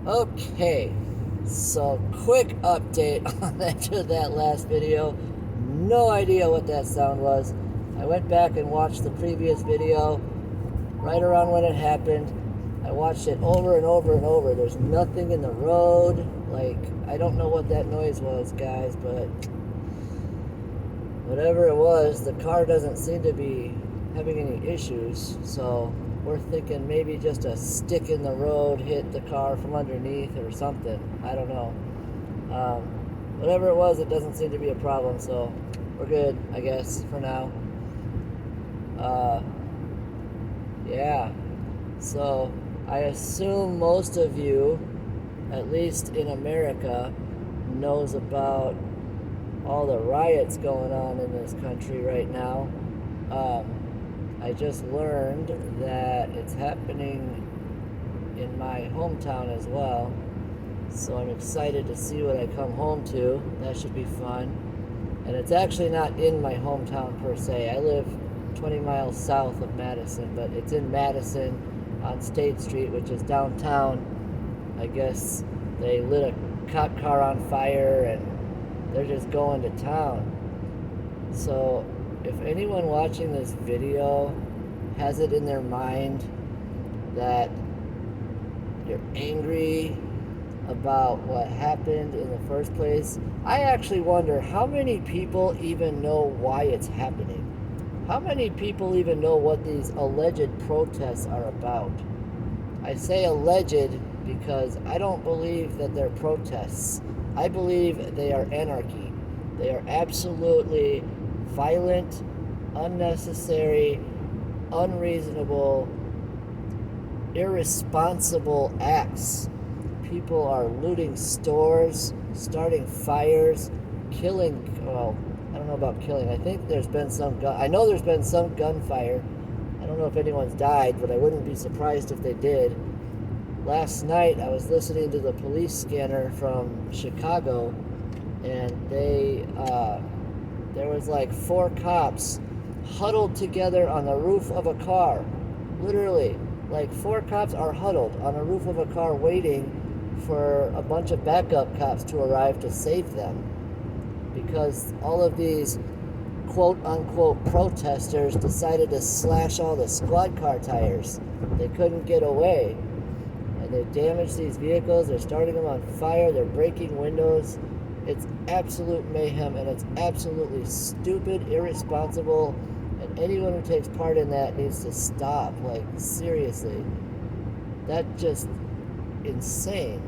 Okay, so quick update on after that last video. No idea what that sound was. I went back and watched the previous video right around when it happened. I watched it over and over and over. There's nothing in the road. Like, I don't know what that noise was, guys, but whatever it was, the car doesn't seem to be having any issues. So we're thinking maybe just a stick in the road hit the car from underneath or something. I don't know. Whatever it was, it doesn't seem to be a problem, so we're good, I guess, for now. Yeah. So I assume most of you, at least in America, knows about all the riots going on in this country right now. I just learned that it's happening in my hometown as well. So I'm excited to see what I come home to. That should be fun. And it's actually not in my hometown per se. I live 20 miles south of Madison, but it's in Madison on State Street, which is downtown. I guess they lit a cop car on fire and they're just going to town. So if anyone watching this video has it in their mind that you're angry about what happened in the first place, I actually wonder how many people even know why it's happening. How many people even know what these alleged protests are about? I say alleged because I don't believe that they're protests. I believe they are anarchy. They are absolutely violent, unnecessary, unreasonable, irresponsible acts. People are looting stores, starting fires, killing, well, I don't know about killing. I think there's been I know there's been some gunfire. I don't know if anyone's died, but I wouldn't be surprised if they did. Last night I was listening to the police scanner from Chicago, and there was like 4 cops huddled together on the roof of a car. Literally, like 4 cops are huddled on a roof of a car waiting for a bunch of backup cops to arrive to save them, because all of these quote-unquote protesters decided to slash all the squad car tires. They couldn't get away, and they damaged these vehicles. They're starting them on fire. They're breaking windows. It's absolute mayhem, and it's absolutely stupid, irresponsible, and anyone who takes part in that needs to stop. Like, seriously. That's just insane.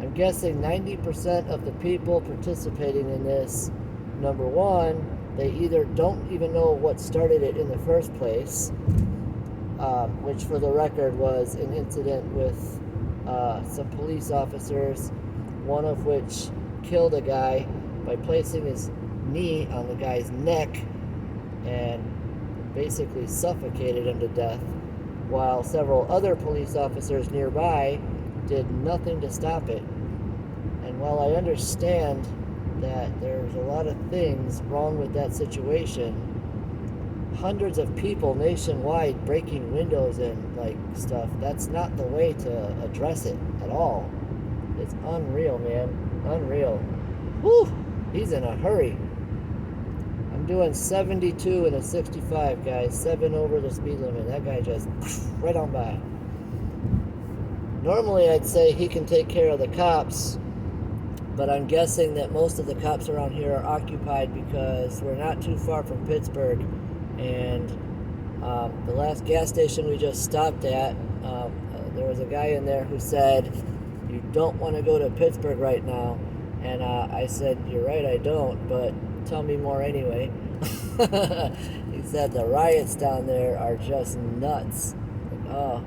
I'm guessing 90% of the people participating in this, number one, they either don't even know what started it in the first place, which for the record was an incident with some police officers, one of which killed a guy by placing his knee on the guy's neck and basically suffocated him to death, while several other police officers nearby did nothing to stop it. And while I understand that there's a lot of things wrong with that situation, hundreds of people nationwide breaking windows and like stuff, that's not the way to address it at all. It's unreal, man. Unreal. Whew! He's in a hurry. I'm doing 72 in a 65, guys. 7 over the speed limit. That guy just right on by. Normally I'd say he can take care of the cops, but I'm guessing that most of the cops around here are occupied because we're not too far from Pittsburgh, and the last gas station we just stopped at, there was a guy in there who said, "You don't want to go to Pittsburgh right now," and I said, "You're right, I don't, but tell me more anyway." He said the riots down there are just nuts. Like, oh,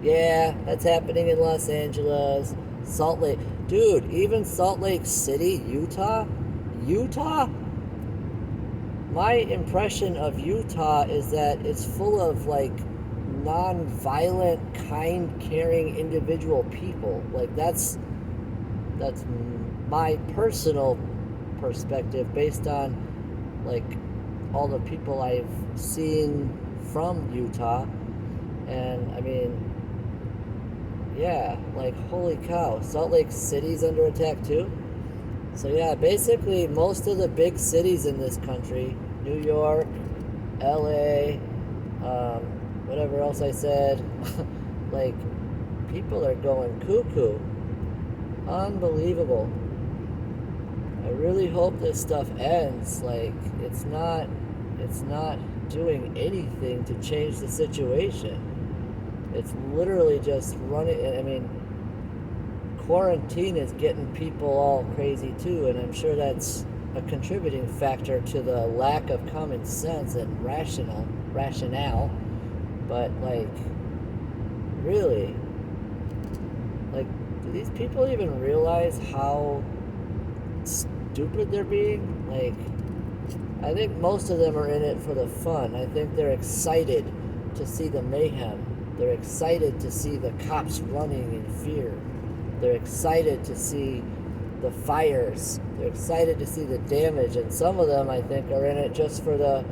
yeah, that's happening in Los Angeles, Salt Lake. Dude, even Salt Lake City, Utah? My impression of Utah is that it's full of, like, non-violent, kind, caring, individual people. Like, that's my personal perspective based on, like, all the people I've seen from Utah. And, I mean, yeah, like holy cow. Salt Lake City's under attack too. So yeah, basically most of the big cities in this country, New York, LA, whatever else I said, like people are going cuckoo. Unbelievable. I really hope this stuff ends. Like it's not doing anything to change the situation. It's literally just running. I mean, quarantine is getting people all crazy too, and I'm sure that's a contributing factor to the lack of common sense and rationale. But like, really, like, do these people even realize how stupid they're being? Like, I think most of them are in it for the fun. I think they're excited to see the mayhem. They're excited to see the cops running in fear. They're excited to see the fires. They're excited to see the damage. And some of them, I think, are in it just for the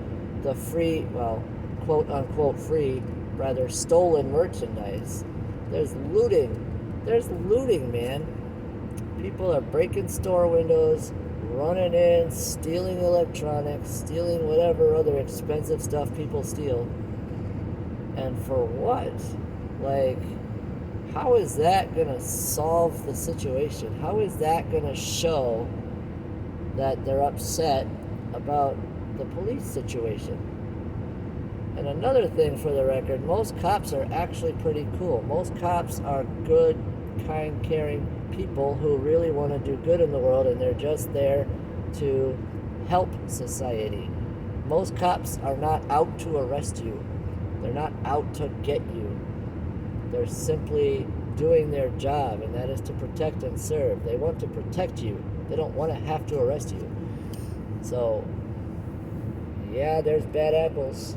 free, well, quote unquote free, rather stolen merchandise. There's looting. There's looting, man. People are breaking store windows, running in, stealing electronics, stealing whatever other expensive stuff people steal. And for what? Like, how is that going to solve the situation? How is that going to show that they're upset about the police situation? And another thing for the record, most cops are actually pretty cool. Most cops are good, kind, caring people who really want to do good in the world, and they're just there to help society. Most cops are not out to arrest you. They're not out to get you. They're simply doing their job, and that is to protect and serve. They want to protect you. They don't want to have to arrest you. So, yeah, there's bad apples.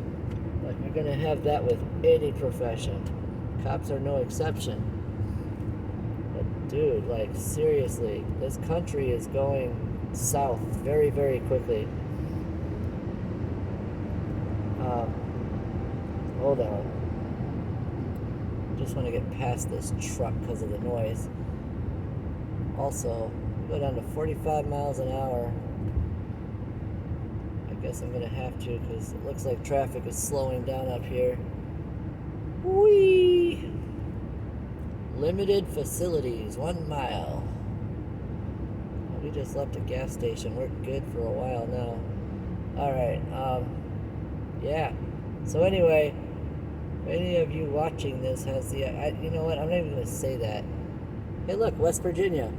Like, you're going to have that with any profession. Cops are no exception. But, dude, like, seriously, this country is going south very, very quickly. Hold on. Just want to get past this truck because of the noise. Also, go down to 45 miles an hour. I guess I'm going to have to because it looks like traffic is slowing down up here. Whee! Limited facilities, 1 mile. We just left a gas station. We're good for a while now. Alright, yeah. So anyway, if any of you watching this has the... you know what? I'm not even going to say that. Hey, look, West Virginia.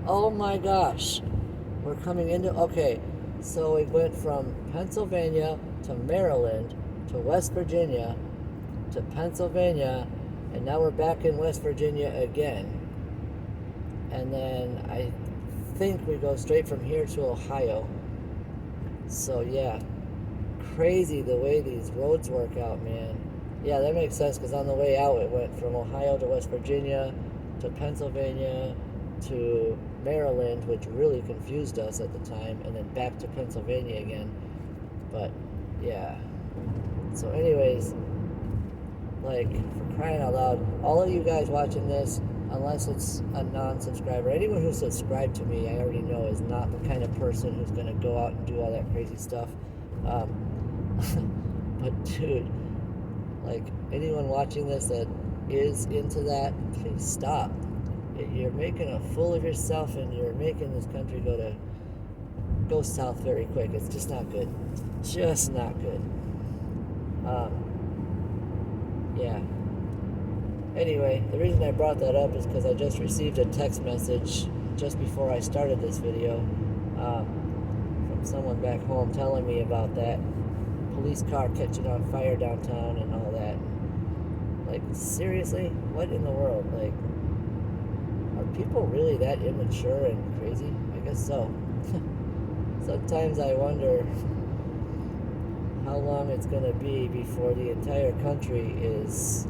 Oh my gosh. We're coming into... Okay, so we went from Pennsylvania to Maryland to West Virginia to Pennsylvania, and now we're back in West Virginia again. And then I think we go straight from here to Ohio. So yeah, crazy the way these roads work out, man. Yeah, that makes sense because on the way out it went from Ohio to West Virginia to Pennsylvania to Maryland, which really confused us at the time, and then back to Pennsylvania again. But yeah, so anyways, like, for crying out loud, all of you guys watching this, unless it's a non-subscriber, anyone who's subscribed to me, I already know is not the kind of person who's going to go out and do all that crazy stuff. But dude, like, anyone watching this that is into that, please stop. You're making a fool of yourself, and you're making this country go south very quick. It's just not good. Just not good. Yeah. Anyway, the reason I brought that up is because I just received a text message just before I started this video from someone back home telling me about that police car catching on fire downtown and all that. Like, seriously? What in the world? Like, are people really that immature and crazy? I guess so. Sometimes I wonder how long it's going to be before the entire country is,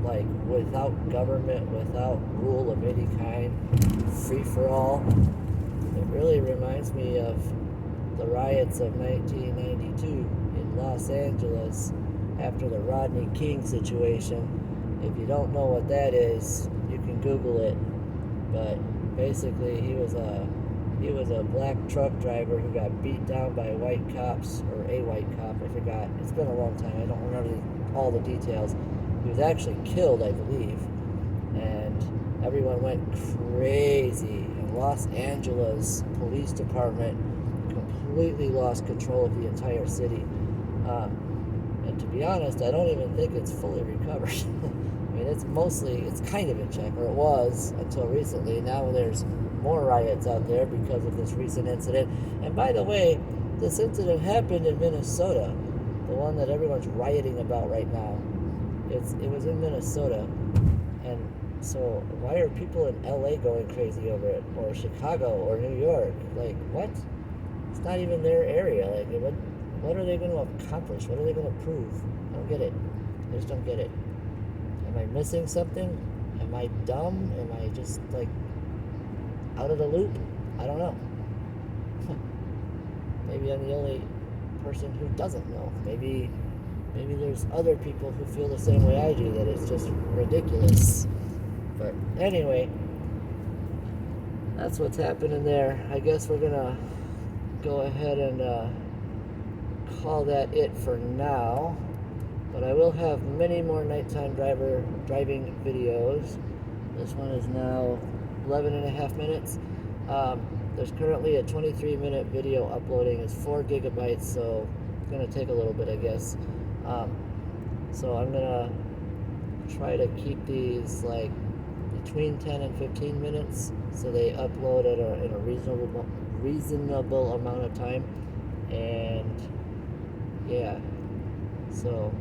like, without government, without rule of any kind, free for all. It really reminds me of the riots of 1992 in Los Angeles after the Rodney King situation. If you don't know what that is, you can Google it. But basically, he was a black truck driver who got beat down by white cops, or a white cop, I forgot. It's been a long time. I don't remember all the details. He was actually killed, I believe. And everyone went crazy. And Los Angeles Police Department completely lost control of the entire city. And to be honest, I don't even think it's fully recovered. I mean, it's kind of in check, or it was until recently. Now there's more riots out there because of this recent incident. And by the way, this incident happened in Minnesota, the one that everyone's rioting about right now. It was in Minnesota. And so why are people in LA going crazy over it, or Chicago, or New York? Like, what? It's not even their area. Like, what are they going to accomplish? What are they going to prove? I don't get it. I just don't get it. Am I missing something? Am I dumb? Am I just, like, out of the loop? I don't know. Maybe I'm the only person who doesn't know. Maybe there's other people who feel the same way I do, that it's just ridiculous. But anyway, that's what's happening there. I guess we're going to go ahead and call that it for now. But I will have many more nighttime driving videos. This one is now 11 and a half minutes. There's currently a 23-minute video uploading. It's 4 gigabytes, so it's going to take a little bit, I guess. So I'm going to try to keep these like between 10 and 15 minutes, so they upload in a reasonable amount of time. And yeah, so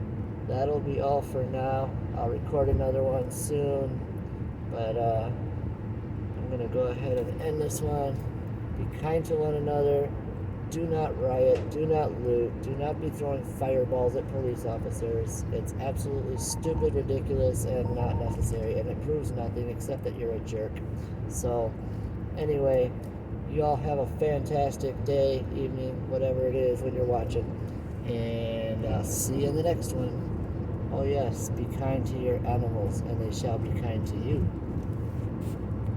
that'll be all for now. I'll record another one soon, but I'm going to go ahead and end this one. Be kind to one another. Do not riot. Do not loot. Do not be throwing fireballs at police officers. It's absolutely stupid, ridiculous, and not necessary, and it proves nothing except that you're a jerk. So anyway, you all have a fantastic day, evening, whatever it is when you're watching, and I'll see you in the next one. Oh yes, be kind to your animals, and they shall be kind to you.